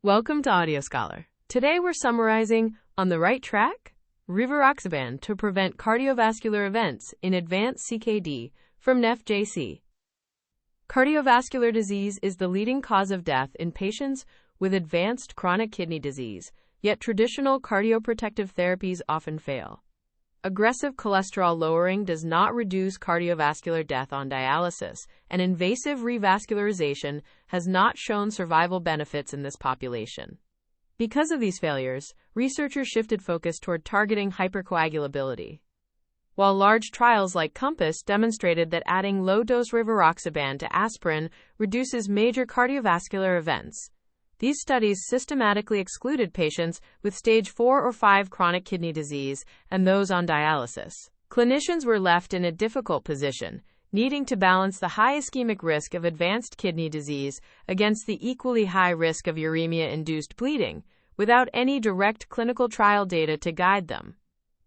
Welcome to AudioScholar. Today we're summarizing On the Right Track? Rivaroxaban to prevent cardiovascular events in advanced CKD from NephJC. Cardiovascular disease is the leading cause of death in patients with advanced chronic kidney disease, yet traditional cardioprotective therapies often fail. Aggressive cholesterol lowering does not reduce cardiovascular death on dialysis, and invasive revascularization has not shown survival benefits in this population. Because of these failures, researchers shifted focus toward targeting hypercoagulability. While large trials like COMPASS demonstrated that adding low-dose Rivaroxaban to aspirin reduces major cardiovascular events, these studies systematically excluded patients with stage 4 or 5 chronic kidney disease and those on dialysis. Clinicians were left in a difficult position, needing to balance the high ischemic risk of advanced kidney disease against the equally high risk of uremia-induced bleeding, without any direct clinical trial data to guide them.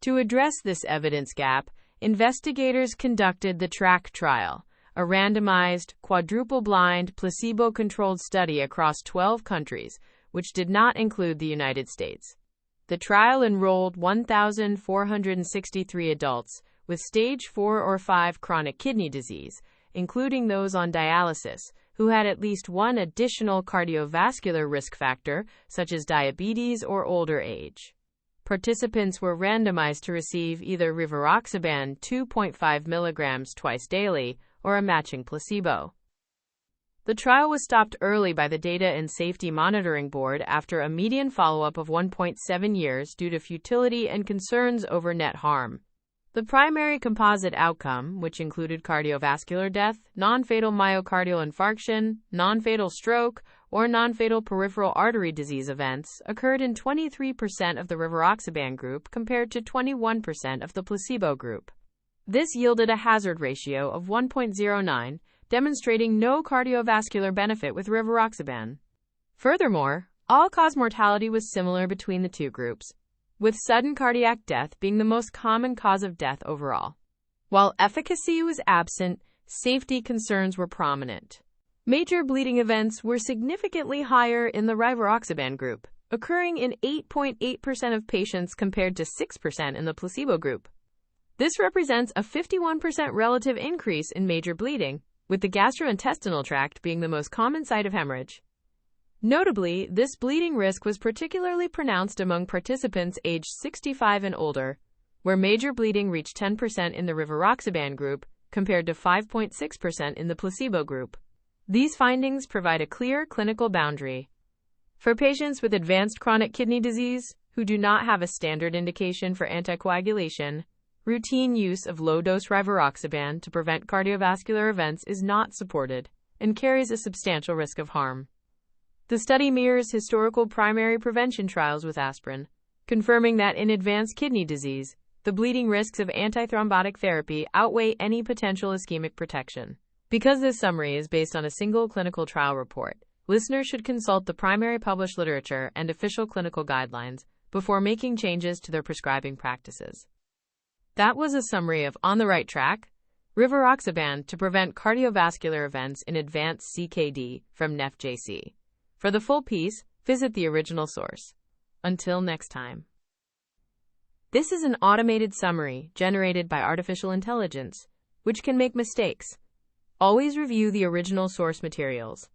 To address this evidence gap, investigators conducted the TRACK trial, a randomized, quadruple-blind, placebo-controlled study across 12 countries, which did not include the United States. The trial enrolled 1,463 adults with stage 4 or 5 chronic kidney disease, including those on dialysis, who had at least one additional cardiovascular risk factor, such as diabetes or older age. Participants were randomized to receive either Rivaroxaban 2.5 mg twice daily or a matching placebo. The trial was stopped early by the Data and Safety Monitoring Board after a median follow-up of 1.7 years due to futility and concerns over net harm. The primary composite outcome, which included cardiovascular death, non-fatal myocardial infarction, non-fatal stroke, or non-fatal peripheral artery disease events, occurred in 23% of the Rivaroxaban group compared to 21% of the placebo group. This yielded a hazard ratio of 1.09, demonstrating no cardiovascular benefit with Rivaroxaban. Furthermore, all-cause mortality was similar between the two groups, with sudden cardiac death being the most common cause of death overall. While efficacy was absent, safety concerns were prominent. Major bleeding events were significantly higher in the Rivaroxaban group, occurring in 8.8% of patients compared to 6% in the placebo group. This represents a 51% relative increase in major bleeding, with the gastrointestinal tract being the most common site of hemorrhage. Notably, this bleeding risk was particularly pronounced among participants aged 65 and older, where major bleeding reached 10% in the Rivaroxaban group compared to 5.6% in the placebo group. These findings provide a clear clinical boundary. For patients with advanced chronic kidney disease who do not have a standard indication for anticoagulation, routine use of low-dose Rivaroxaban to prevent cardiovascular events is not supported and carries a substantial risk of harm. The study mirrors historical primary prevention trials with aspirin, confirming that in advanced kidney disease, the bleeding risks of antithrombotic therapy outweigh any potential ischemic protection. Because this summary is based on a single clinical trial report, listeners should consult the primary published literature and official clinical guidelines before making changes to their prescribing practices. That was a summary of On the Right Track? Rivaroxaban to prevent cardiovascular events in advanced CKD from NephJC. For the full piece, visit the original source. Until next time. This is an automated summary generated by artificial intelligence, which can make mistakes. Always review the original source materials.